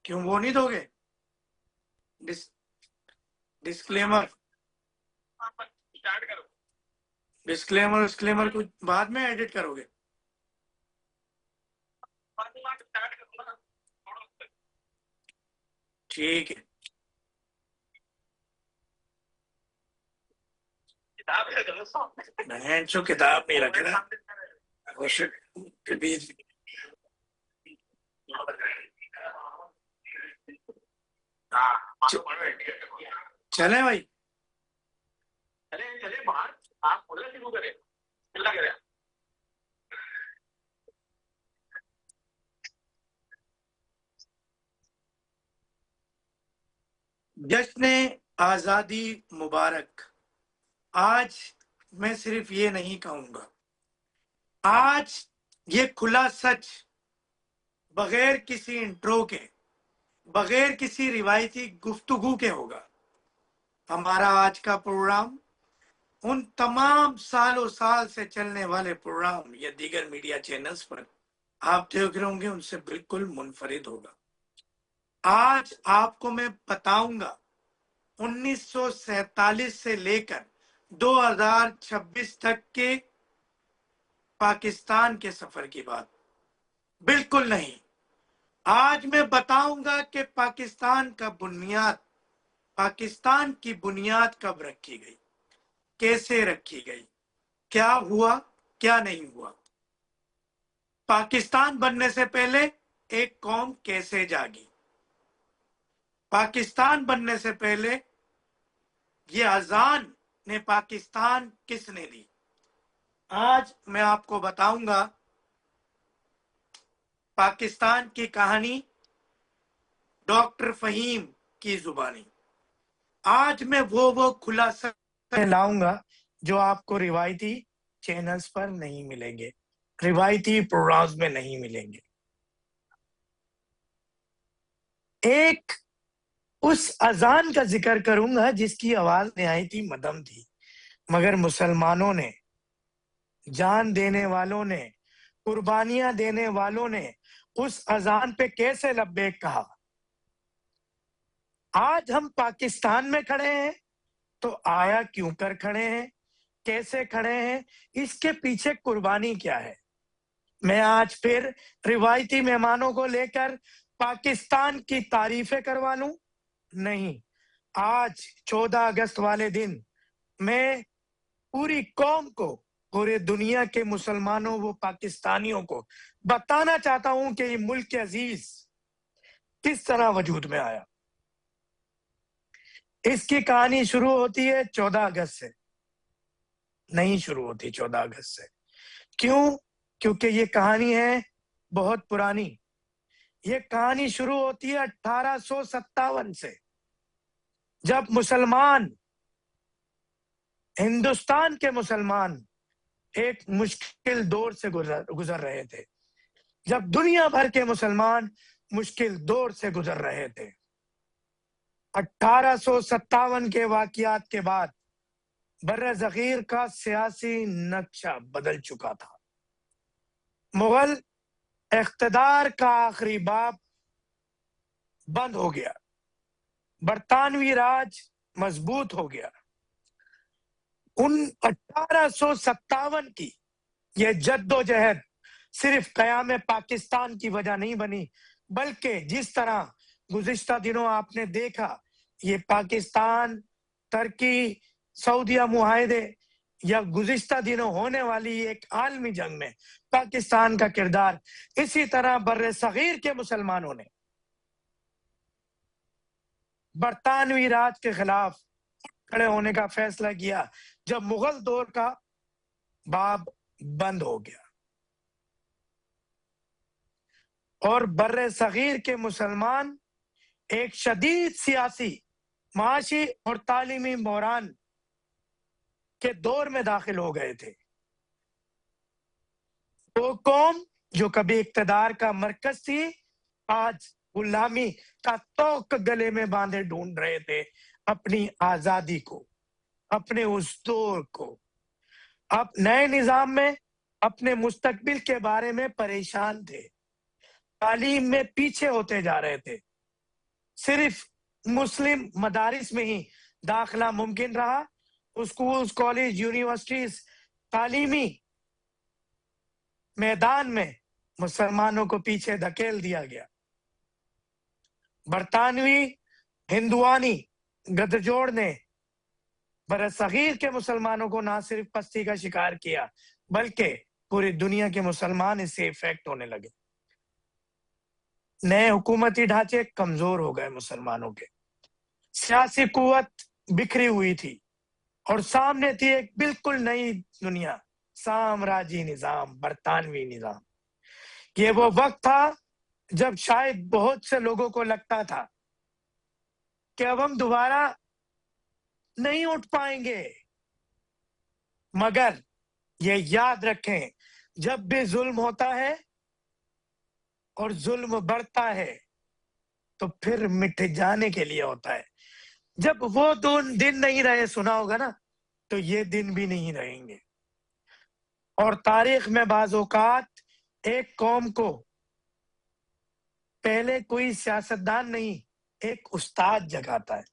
کیوں وہ نہیں دو گے ڈسکلیمر؟ ڈسکلیمر کو بعد میں ایڈٹ کرو گے؟ ٹھیک ہے. بہن چو کتاب نہیں رکھ رہا. چلیں بھائی. چلے باہر آپ بولنا شروع کریں. چلا کریں. جشن آزادی مبارک. آج میں صرف یہ نہیں کہوں گا، آج یہ کھلا سچ بغیر کسی انٹرو کے، بغیر کسی روایتی گفتگو کے ہوگا. ہمارا آج کا پروگرام ان تمام سالوں سال سے چلنے والے پروگرام یا دیگر میڈیا چینلز پر آپ دیکھ رہے ہوں گے ان سے بالکل منفرد ہوگا. آج آپ کو میں بتاؤں گا 1947 سے لے کر 2026 تک کے پاکستان کے سفر کی بات. بالکل نہیں. آج میں بتاؤں گا کہ پاکستان کی بنیاد کب رکھی گئی، کیسے رکھی گئی، کیا ہوا کیا نہیں ہوا. پاکستان بننے سے پہلے ایک قوم کیسے جاگی، پاکستان بننے سے پہلے یہ اذان نے پاکستان کس نے دی. آج میں آپ کو بتاؤں گا پاکستان کی کہانی ڈاکٹر فہیم کی زبانی. آج میں وہ خلاصہ لاؤں گا جو آپ کو روایتی چینلز پر نہیں ملیں گے، روایتی پروگرامز میں نہیں ملیں گے. ایک اس اذان کا ذکر کروں گا جس کی آواز نہایت مدھم تھی، مگر مسلمانوں نے، جان دینے والوں نے، قربانیاں دینے والوں نے اس اذان پہ کیسے لبیک کہا. آج ہم پاکستان میں کھڑے ہیں تو آیا کیوں کر کھڑے ہیں، کیسے کھڑے ہیں، اس کے پیچھے قربانی کیا ہے. میں آج پھر روایتی مہمانوں کو لے کر پاکستان کی تعریفیں کروا لوں؟ نہیں. آج 14 اگست والے دن میں پوری قوم کو، پورے دنیا کے مسلمانوں و پاکستانیوں کو بتانا چاہتا ہوں کہ یہ ملک عزیز کس طرح وجود میں آیا. اس کی کہانی شروع ہوتی ہے 14 اگست سے، نہیں شروع ہوتی 14 اگست سے. کیوں؟ کیونکہ یہ کہانی ہے بہت پرانی. یہ کہانی شروع ہوتی ہے 1857 سے، جب مسلمان، ہندوستان کے مسلمان ایک مشکل دور سے گزر رہے تھے، جب دنیا بھر کے مسلمان مشکل دور سے گزر رہے تھے. 1857 کے واقعات کے بعد بر صغیر کا سیاسی نقشہ بدل چکا تھا. مغل اقتدار کا آخری باب بند ہو گیا، برطانوی راج مضبوط ہو گیا. ان 1857 کی یہ جد و جہد صرف قیام پاکستان کی وجہ نہیں بنی، بلکہ جس طرح گزشتہ دنوں آپ نے دیکھا یہ پاکستان ترکی سعودیہ معاہدے یا گزشتہ دنوں ہونے والی ایک عالمی جنگ میں پاکستان کا کردار، اسی طرح بر صغیر کے مسلمانوں نے برطانوی راج کے خلاف کھڑے ہونے کا فیصلہ کیا جب مغل دور کا باب بند ہو گیا. اور بر صغیر کے مسلمان ایک شدید سیاسی، معاشی اور تعلیمی بحران کے دور میں داخل ہو گئے تھے. وہ قوم جو کبھی اقتدار کا مرکز تھی، آج غلامی کا توق گلے میں باندھے ڈھونڈ رہے تھے اپنی آزادی کو، اپنے اس دور کو. اب نئے نظام میں اپنے مستقبل کے بارے میں پریشان تھے، تعلیم میں پیچھے ہوتے جا رہے تھے، صرف مسلم مدارس میں ہی داخلہ ممکن رہا، اسکولز، کالج، یونیورسٹیز، تعلیمی میدان میں مسلمانوں کو پیچھے دھکیل دیا گیا۔ برطانوی ہندوانی گدجوڑ نے برصغیر کے مسلمانوں کو نہ صرف پستی کا شکار کیا بلکہ پوری دنیا کے مسلمان اس سے افیکٹ ہونے لگے۔ نئے حکومتی ڈھانچے کمزور ہو گئے، مسلمانوں کے سیاسی قوت بکھری ہوئی تھی اور سامنے تھی ایک بالکل نئی دنیا، سامراجی نظام، برطانوی نظام۔ یہ وہ وقت تھا جب شاید بہت سے لوگوں کو لگتا تھا کہ اب ہم دوبارہ نہیں اٹھ پائیں گے، مگر یہ یاد رکھیں جب بھی ظلم ہوتا ہے اور ظلم بڑھتا ہے تو پھر مٹ جانے کے لیے ہوتا ہے۔ جب وہ دن نہیں رہے، سنا ہوگا نا، تو یہ دن بھی نہیں رہیں گے۔ اور تاریخ میں بعض اوقات ایک قوم کو پہلے کوئی سیاستدان نہیں، ایک استاد جگاتا ہے۔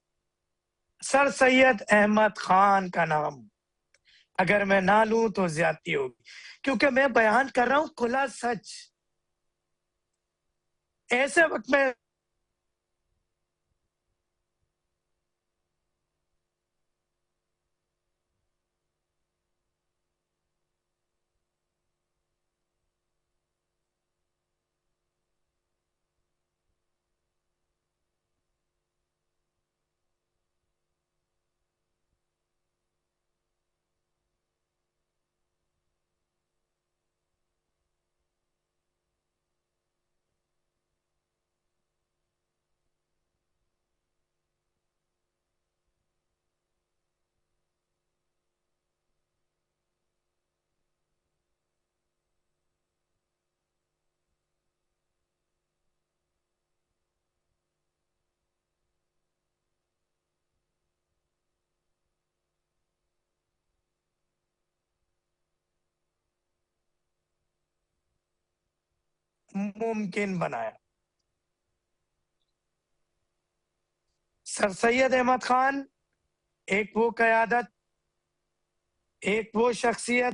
سر سید احمد خان کا نام اگر میں نہ لوں تو زیادتی ہوگی، کیونکہ میں بیان کر رہا ہوں کھلا سچ۔ ایسے وقت میں ممکن بنایا۔ سر سید احمد خان ایک وہ قیادت، ایک وہ شخصیت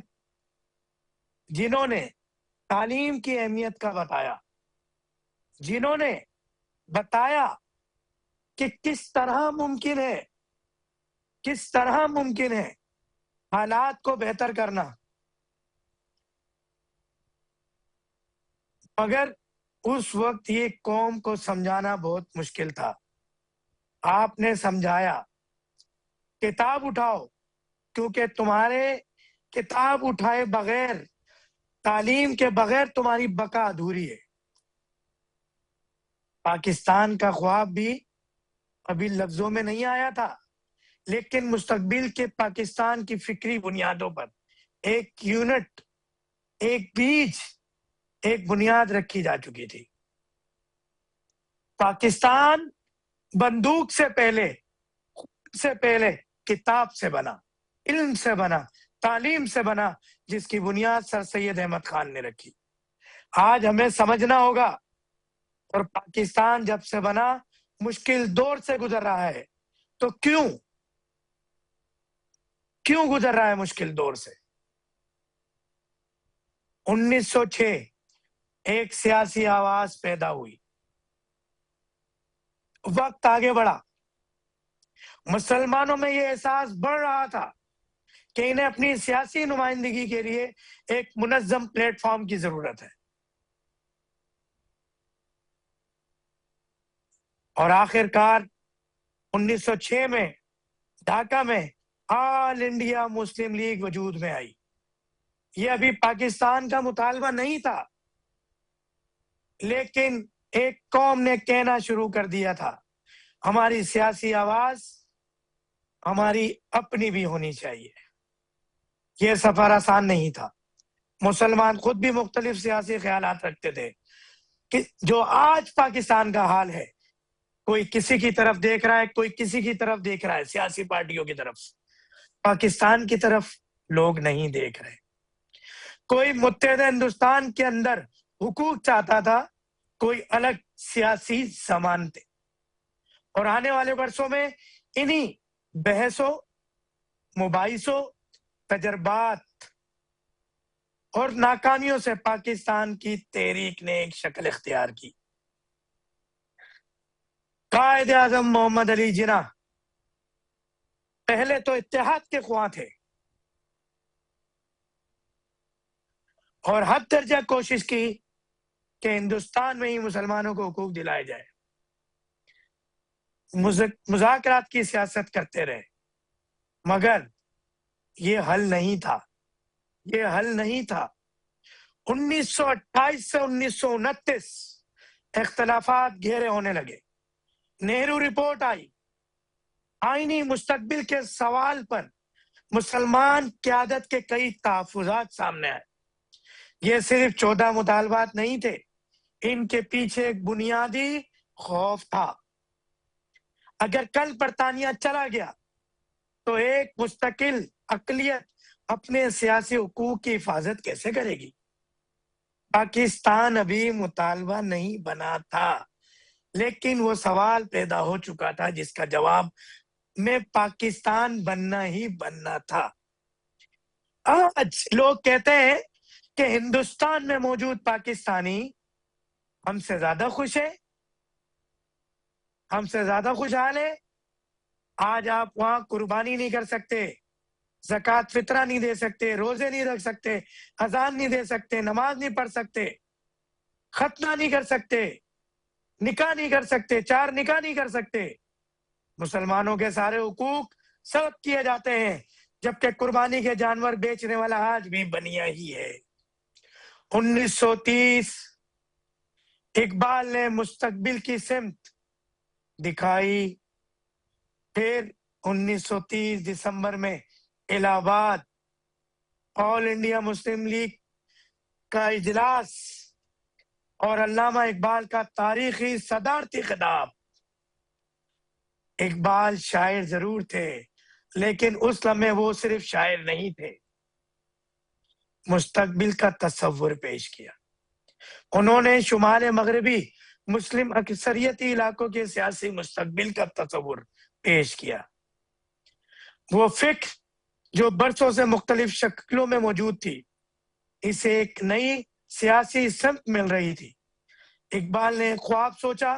جنہوں نے تعلیم کی اہمیت کا بتایا، جنہوں نے بتایا کہ کس طرح ممکن ہے حالات کو بہتر کرنا، مگر اس وقت یہ قوم کو سمجھانا بہت مشکل تھا۔ آپ نے سمجھایا کتاب اٹھاؤ، کیونکہ تمہارے کتاب اٹھائے بغیر، تعلیم کے بغیر تمہاری بقا ادھوری ہے۔ پاکستان کا خواب بھی ابھی لفظوں میں نہیں آیا تھا، لیکن مستقبل کے پاکستان کی فکری بنیادوں پر ایک یونٹ، ایک بیج، ایک بنیاد رکھی جا چکی تھی۔ پاکستان بندوق سے پہلے کتاب سے بنا، علم سے بنا، تعلیم سے بنا، جس کی بنیاد سر سید احمد خان نے رکھی۔ آج ہمیں سمجھنا ہوگا، اور پاکستان جب سے بنا مشکل دور سے گزر رہا ہے، تو کیوں گزر رہا ہے مشکل دور سے؟ 1906 ایک سیاسی آواز پیدا ہوئی، وقت آگے بڑھا، مسلمانوں میں یہ احساس بڑھ رہا تھا کہ انہیں اپنی سیاسی نمائندگی کے لیے ایک منظم پلیٹ فارم کی ضرورت ہے۔ اور آخر کار 1906 میں ڈھاکہ میں آل انڈیا مسلم لیگ وجود میں آئی۔ یہ ابھی پاکستان کا مطالبہ نہیں تھا، لیکن ایک قوم نے کہنا شروع کر دیا تھا، ہماری سیاسی آواز ہماری اپنی بھی ہونی چاہیے۔ یہ سفر آسان نہیں تھا، مسلمان خود بھی مختلف سیاسی خیالات رکھتے تھے، کہ جو آج پاکستان کا حال ہے، کوئی کسی کی طرف دیکھ رہا ہے، کوئی کسی کی طرف دیکھ رہا ہے، سیاسی پارٹیوں کی طرف، پاکستان کی طرف لوگ نہیں دیکھ رہے۔ کوئی متحدہ ہندوستان کے اندر حقوق چاہتا تھا، کوئی الگ سیاسی ضمانتیں، اور آنے والے برسوں میں انہی بحثوں، مباحثوں، تجربات اور ناکامیوں سے پاکستان کی تحریک نے ایک شکل اختیار کی۔ قائد اعظم محمد علی جناح پہلے تو اتحاد کے خواہاں تھے اور حد درجہ کوشش کی کہ ہندوستان میں ہی مسلمانوں کو حقوق دلائے جائے، مذاکرات کی سیاست کرتے رہے، مگر یہ حل نہیں تھا، یہ حل نہیں تھا۔ 1928 سے 1929 اختلافات گہرے ہونے لگے، نہرو رپورٹ آئی، آئینی مستقبل کے سوال پر مسلمان قیادت کے کئی تحفظات سامنے آئے۔ یہ صرف 14 مطالبات نہیں تھے، ان کے پیچھے ایک بنیادی خوف تھا۔ اگر کل برطانیہ چلا گیا تو ایک مستقل اقلیت اپنے سیاسی حقوق کی حفاظت کیسے کرے گی؟ پاکستان ابھی مطالبہ نہیں بنا تھا، لیکن وہ سوال پیدا ہو چکا تھا جس کا جواب میں پاکستان بننا ہی بننا تھا۔ آج لوگ کہتے ہیں کہ ہندوستان میں موجود پاکستانی ہم سے زیادہ خوش ہے، ہم سے زیادہ خوشحال ہے۔ آج آپ وہاں قربانی نہیں کر سکتے، زکوٰۃ فطرہ نہیں دے سکتے، روزے نہیں رکھ سکتے، اذان نہیں دے سکتے، نماز نہیں پڑھ سکتے، ختنہ نہیں کر سکتے، نکاح نہیں کر سکتے، 4 نکاح نہیں کر سکتے۔ مسلمانوں کے سارے حقوق سلب کیے جاتے ہیں، جبکہ قربانی کے جانور بیچنے والا آج بھی بنیا ہی ہے۔ 1930 اقبال نے مستقبل کی سمت دکھائی، پھر 1930 دسمبر میں الہ آباد آل انڈیا مسلم لیگ کا اجلاس اور علامہ اقبال کا تاریخی صدارتی خطاب۔ اقبال شاعر ضرور تھے، لیکن اس لمحے وہ صرف شاعر نہیں تھے، مستقبل کا تصور پیش کیا۔ انہوں نے شمال مغربی مسلم اکثریتی علاقوں کے سیاسی مستقبل کا تصور پیش کیا۔ وہ فکر جو برسوں سے مختلف شکلوں میں موجود تھی، اسے ایک نئی سیاسی سمت مل رہی تھی۔ اقبال نے خواب سوچا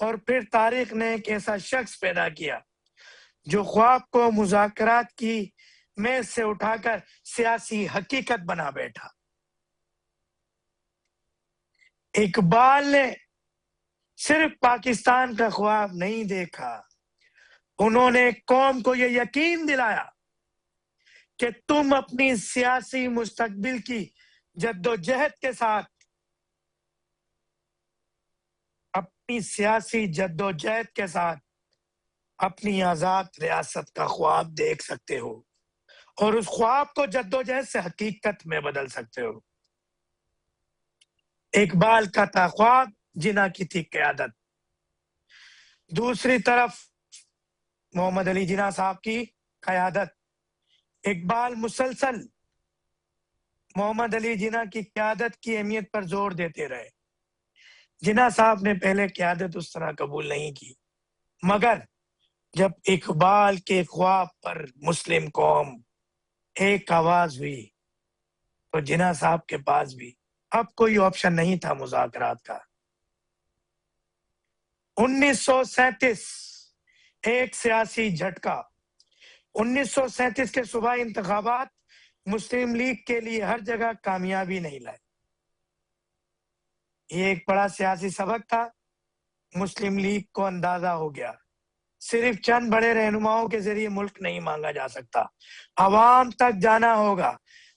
اور پھر تاریخ نے ایک ایسا شخص پیدا کیا جو خواب کو مذاکرات کی میز سے اٹھا کر سیاسی حقیقت بنا بیٹھا۔ اقبال نے صرف پاکستان کا خواب نہیں دیکھا، انہوں نے قوم کو یہ یقین دلایا کہ تم اپنی سیاسی مستقبل کی جدوجہد کے ساتھ اپنی آزاد ریاست کا خواب دیکھ سکتے ہو اور اس خواب کو جدوجہد سے حقیقت میں بدل سکتے ہو۔ اقبال کا تھا خواب، جناح کی تھی قیادت۔ دوسری طرف محمد علی جناح صاحب کی قیادت۔ اقبال مسلسل محمد علی جناح کی قیادت کی اہمیت پر زور دیتے رہے۔ جناح صاحب نے پہلے قیادت اس طرح قبول نہیں کی، مگر جب اقبال کے خواب پر مسلم قوم ایک آواز ہوئی تو جناح صاحب کے پاس بھی اب کوئی آپشن نہیں تھا مذاکرات کا۔ 1937 ایک سیاسی جھٹکا۔ 1937 کے صوبائی انتخابات مسلم لیگ کے لیے ہر جگہ کامیابی نہیں لائے۔ یہ ایک بڑا سیاسی سبق تھا۔ مسلم لیگ کو اندازہ ہو گیا صرف چند بڑے رہنماؤں کے ذریعے ملک نہیں مانگا جا سکتا، عوام تک جانا ہوگا،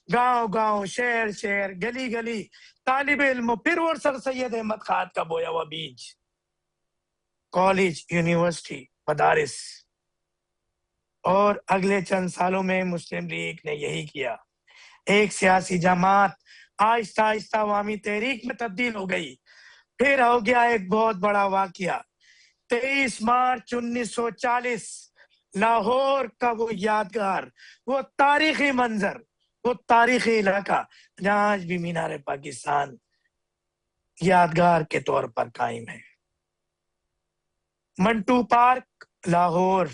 گاؤں گاؤں، شہر شہر، گلی گلی، طالب علم، پھر اور سر سید احمد خان کا بویا ہوا بیج، کالج، یونیورسٹی، مدارس۔ اور اگلے چند سالوں میں مسلم لیگ نے یہی کیا۔ ایک سیاسی جماعت آہستہ آہستہ عوامی تحریک میں تبدیل ہو گئی۔ پھر ہو گیا ایک بہت بڑا واقعہ، 23 مارچ 1940 لاہور کا وہ یادگار، وہ تاریخی منظر، وہ تاریخی علاقہ جہاں آج بھی مینار پاکستان یادگار کے طور پر قائم ہے۔ منٹو پارک، لاہور،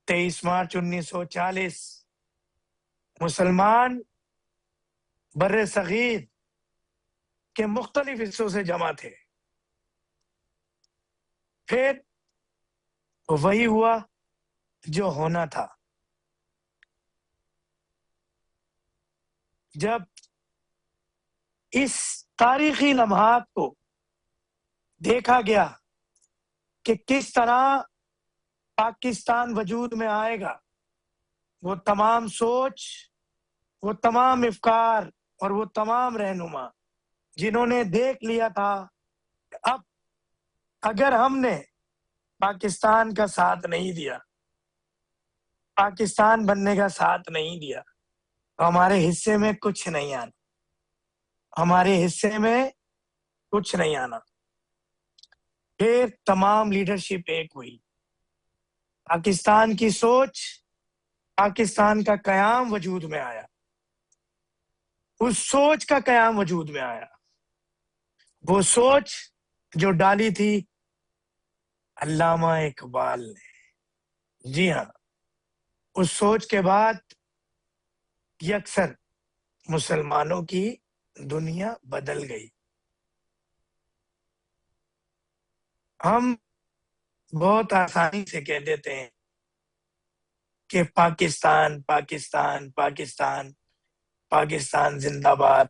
23 مارچ 1940 مسلمان بر صغیر کے مختلف حصوں سے جمع تھے۔ پھر وہی ہوا جو ہونا تھا۔ جب اس تاریخی لمحات کو دیکھا گیا کہ کس طرح پاکستان وجود میں آئے گا، وہ تمام سوچ، وہ تمام افکار اور وہ تمام رہنما جنہوں نے دیکھ لیا تھا کہ اب اگر ہم نے پاکستان کا ساتھ نہیں دیا، پاکستان بننے کا ساتھ نہیں دیا، تو ہمارے حصے میں کچھ نہیں آنا، ہمارے حصے میں کچھ نہیں آنا۔ پھر تمام لیڈرشپ ایک ہوئی، پاکستان کی سوچ، پاکستان کا قیام وجود میں آیا، اس سوچ کا قیام وجود میں آیا، وہ سوچ جو ڈالی تھی علامہ اقبال نے۔ جی ہاں، اس سوچ کے بعد یکسر مسلمانوں کی دنیا بدل گئی۔ ہم بہت آسانی سے کہہ دیتے ہیں کہ پاکستان پاکستان پاکستان پاکستان زندہ باد،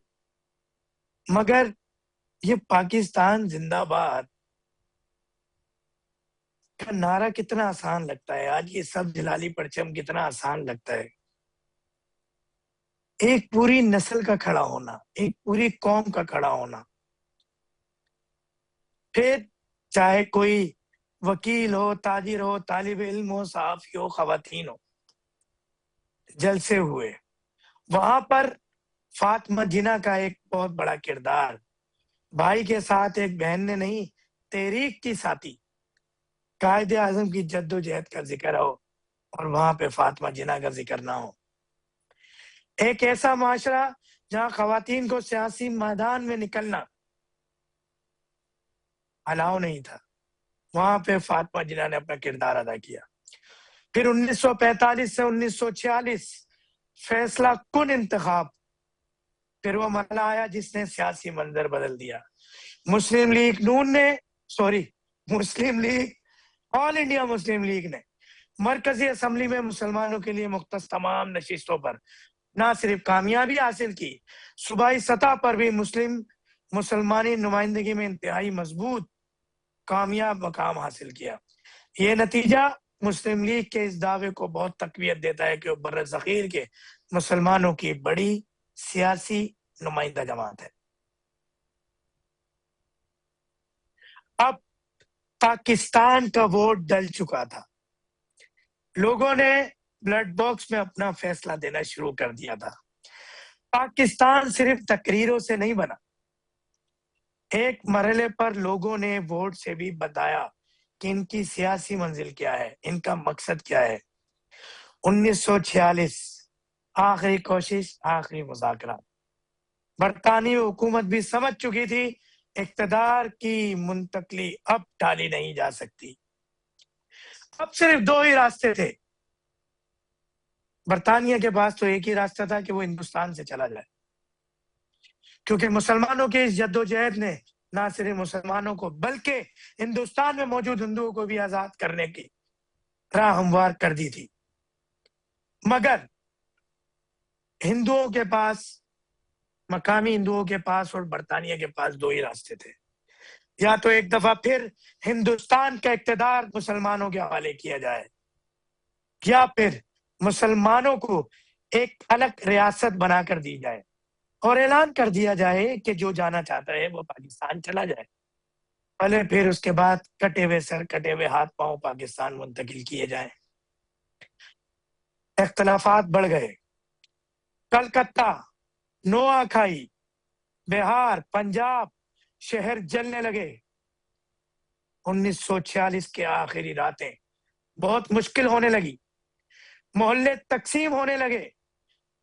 مگر یہ پاکستان زندہ باد کا نعرہ کتنا آسان لگتا ہے، آج یہ سب جلالی پرچم کتنا آسان لگتا ہے۔ ایک پوری نسل کا کھڑا ہونا، ایک پوری قوم کا کھڑا ہونا، پھر چاہے کوئی وکیل ہو، تاجر ہو، طالب علم ہو، صحافی ہو، خواتین ہو، جلسے ہوئے وہاں پر فاطمہ جناح کا ایک بہت بڑا کردار، بھائی کے ساتھ ایک بہن نے نہیں، تحریک کی ساتھی قائد اعظم کی جد و جہد کا ذکر ہو اور وہاں پہ فاطمہ جناح کا ذکر نہ ہو۔ ایک ایسا معاشرہ جہاں خواتین کو سیاسی میدان میں نکلنا الاؤ نہیں تھا، وہاں پہ فاطمہ جناح نے اپنا کردار ادا کیا۔ پھر 1945 سے 1946 فیصلہ کن انتخاب، پھر وہ مرحلہ آیا جس نے سیاسی منظر بدل دیا۔ مسلم لیگ نون نے، مسلم لیگ، آل انڈیا مسلم لیگ نے مرکزی اسمبلی میں مسلمانوں کے لیے مختص تمام نشستوں پر نہ صرف کامیابی حاصل کی، صوبائی سطح پر بھی مسلمانی نمائندگی میں انتہائی مضبوط کامیاب مقام حاصل کیا۔ یہ نتیجہ مسلم لیگ کے اس دعوے کو بہت تقویت دیتا ہے کہ وہ بر صغیر کے مسلمانوں کی بڑی سیاسی نمائندہ جماعت ہے۔ اب پاکستان کا ووٹ ڈل چکا تھا، لوگوں نے بلڈ باکس میں اپنا فیصلہ دینا شروع کر دیا تھا۔ پاکستان صرف تقریروں سے نہیں بنا، ایک مرحلے پر لوگوں نے ووٹ سے بھی بتایا کہ ان کی سیاسی منزل کیا ہے، ان کا مقصد کیا ہے۔ 1946 آخری کوشش، آخری مذاکرات، برطانوی حکومت بھی سمجھ چکی تھی اقتدار کی منتقلی اب ٹالی نہیں جا سکتی۔ اب صرف دو ہی راستے تھے، برطانیہ کے پاس تو ایک ہی راستہ تھا کہ وہ ہندوستان سے چلا جائے، کیونکہ مسلمانوں کے اس جد و جہد نے نہ صرف مسلمانوں کو بلکہ ہندوستان میں موجود ہندوؤں کو بھی آزاد کرنے کی راہ ہموار کر دی تھی۔ مگر ہندوؤں کے پاس، مقامی ہندوؤں کے پاس اور برطانیہ کے پاس دو ہی راستے تھے، یا تو ایک دفعہ پھر ہندوستان کا اقتدار مسلمانوں کے حوالے کیا جائے، یا پھر مسلمانوں کو ایک الگ ریاست بنا کر دی جائے اور اعلان کر دیا جائے کہ جو جانا چاہتا ہے وہ پاکستان چلا جائے، پہلے پھر اس کے بعد کٹے ہوئے سر، کٹے ہوئے ہاتھ پاؤں پاکستان منتقل کیے جائیں۔ اختلافات بڑھ گئے، کلکتہ، نوئا کھائی، بہار، پنجاب، شہر جلنے لگے۔ 1946 کے آخری راتیں بہت مشکل ہونے لگی، محلے تقسیم ہونے لگے،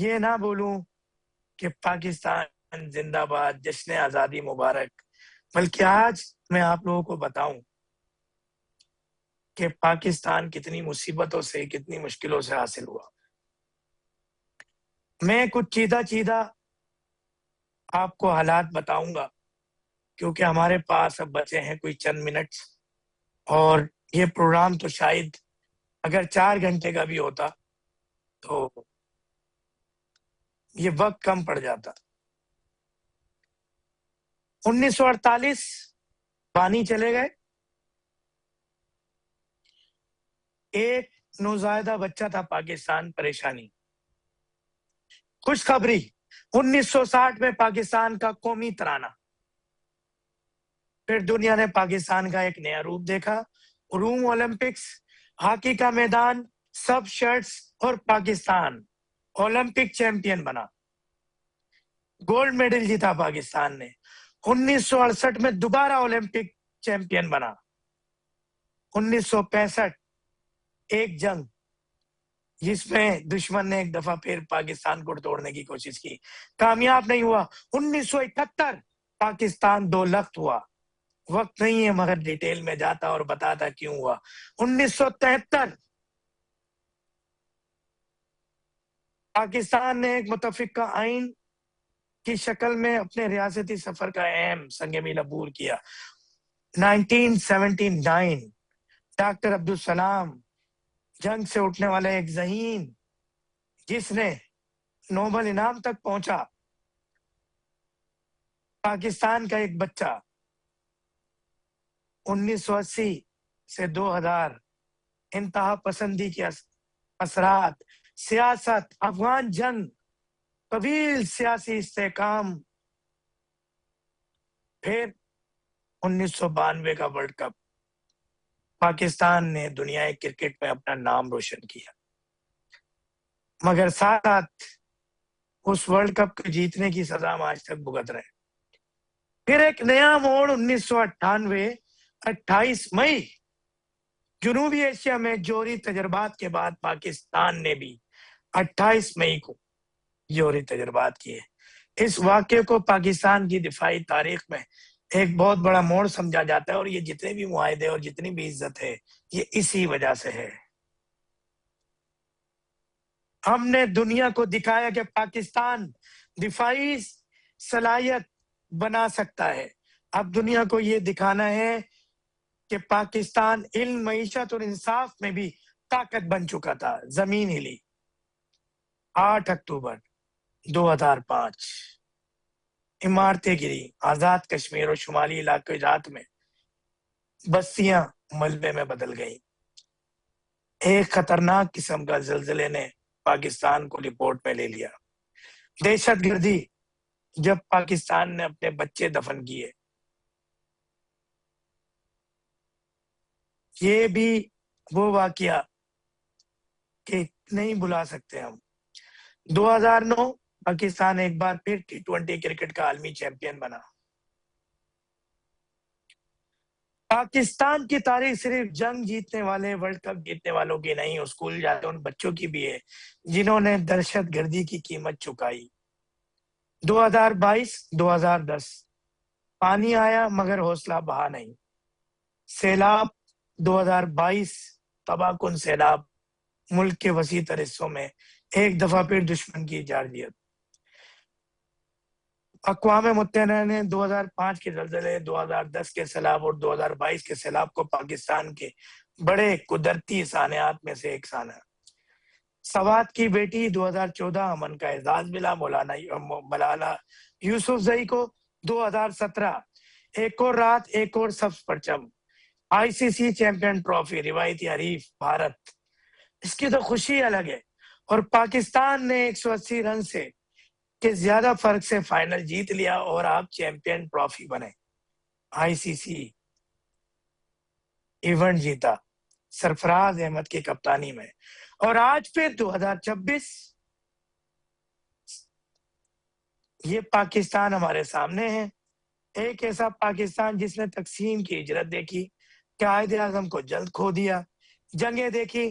یہ نہ بولوں کہ پاکستان زندہ باد، جشن آزادی مبارک، بلکہ آج میں آپ لوگوں کو بتاؤں کہ پاکستان کتنی مصیبتوں سے، کتنی مشکلوں سے حاصل ہوا۔ میں کچھ چیدہ آپ کو حالات بتاؤں گا، کیونکہ ہمارے پاس اب بچے ہیں کوئی چند منٹ، اور یہ پروگرام تو شاید اگر 4 گھنٹے کا بھی ہوتا تو یہ وقت کم پڑ جاتا۔ 1948 پانی چلے گئے، ایک نوزائیدہ بچہ تھا پاکستان، پریشانی۔ خوشخبری، 1960 میں پاکستان کا قومی ترانہ۔ پھر دنیا نے پاکستان کا ایک نیا روپ دیکھا، روم اولمپکس، ہاکی کا میدان، سب شرٹس، اور پاکستان اولمپک چیمپئن بنا، گولڈ میڈل جیتا پاکستان نے۔ 1968 میں دوبارہ اولمپک چیمپئن بنا۔ 1965 ایک جنگ جس میں دشمن نے ایک دفعہ پھر پاکستان کو توڑنے کی کوشش کی، کامیاب نہیں ہوا۔ 1971 پاکستان 2 لخت ہوا، وقت نہیں ہے مگر ڈیٹیل میں جاتا اور بتاتا کیوں ہوا۔ 1973 پاکستان نے ایک متفقہ آئین کی شکل میں اپنے ریاستی سفر کا اہم سنگ میل عبور کیا۔ 1979 ڈاکٹر عبدالسلام، جنگ سے اٹھنے والا ایک ذہین جس نے نوبل انعام تک پہنچا، پاکستان کا ایک بچہ۔ 1980 سے 2000 انتہا پسندی کے اثرات، سیاست، افغان جنگ، طویل سیاسی استحکام، پھر 1992 کا ورلڈ کپ۔ پاکستان نے دنیائے کرکٹ میں اپنا نام روشن کیا، مگر ساتھ اس ورلڈ کپ کے جیتنے کی سزا ہم آج تک بھگت رہے۔ پھر ایک نیا موڑ 1998 28 مئی، جنوبی ایشیا میں جوہری تجربات کے بعد پاکستان نے بھی 28 مئی کو جوہری تجربات کیے۔ اس واقعے کو پاکستان کی دفاعی تاریخ میں ایک بہت بڑا موڑ سمجھا جاتا ہے، اور یہ جتنے بھی معاہدے اور جتنی بھی عزت ہے یہ اسی وجہ سے ہے۔ ہم نے دنیا کو دکھایا کہ پاکستان دفاعی صلاحیت بنا سکتا ہے۔ اب دنیا کو یہ دکھانا ہے کہ پاکستان علم، معیشت اور انصاف میں بھی طاقت بن چکا تھا۔ زمین ہلی۔ 8 اکتوبر 2005 عمارتیں گری، آزاد کشمیر اور شمالی علاقے جات میں بستیاں ملبے میں بدل گئیں۔ ایک خطرناک قسم کا زلزلے نے پاکستان کو لپوٹ میں لے لیا۔ دہشت گردی، جب پاکستان نے اپنے بچے دفن کیے، یہ بھی وہ واقعہ کہ نہیں بلا سکتے ہم۔ 2009 پاکستان ایک بار پھر T20 کرکٹ کا عالمی چیمپئن بنا۔ پاکستان کی تاریخ صرف جنگ جیتنے والے، ورلڈ کپ جیتنے والوں کی نہیں، اسکول جاتے ان بچوں کی بھی ہے جنہوں نے دہشت گردی کی قیمت چکائی۔ 2022 2010 پانی آیا مگر حوصلہ بہا نہیں۔ سیلاب 2022 تباہ کن سیلاب، ملک کے وسیع تر حصوں میں ایک دفعہ پھر دشمن کی جارحیت۔ اقوام متحدہ نے 2005 کے زلزلے، 2010 کے سیلاب اور 2022 کے سیلاب کو پاکستان کے بڑے قدرتی سانحات میں سے ایک سانا۔ سوات کی بیٹی 2014 امن کا اعزاز ملا مولانا ملالہ یوسفزئی کو۔ 2017 ایک اور رات، ایک اور سبز پرچم، ICC چیمپئن ٹرافی، روایتی حریف بھارت، اس کی تو خوشی الگ ہے۔ اور پاکستان نے 180 رن سے کہ زیادہ فرق سے فائنل جیت لیا اور آپ چیمپئن ٹرافی بنے، ICC ایونٹ جیتا سرفراز احمد کی کپتانی میں۔ اور آج پھر 2026 یہ پاکستان ہمارے سامنے ہے، ایک ایسا پاکستان جس نے تقسیم کی ہجرت دیکھی، قائد اعظم کو جلد کھو دیا، جنگیں دیکھی،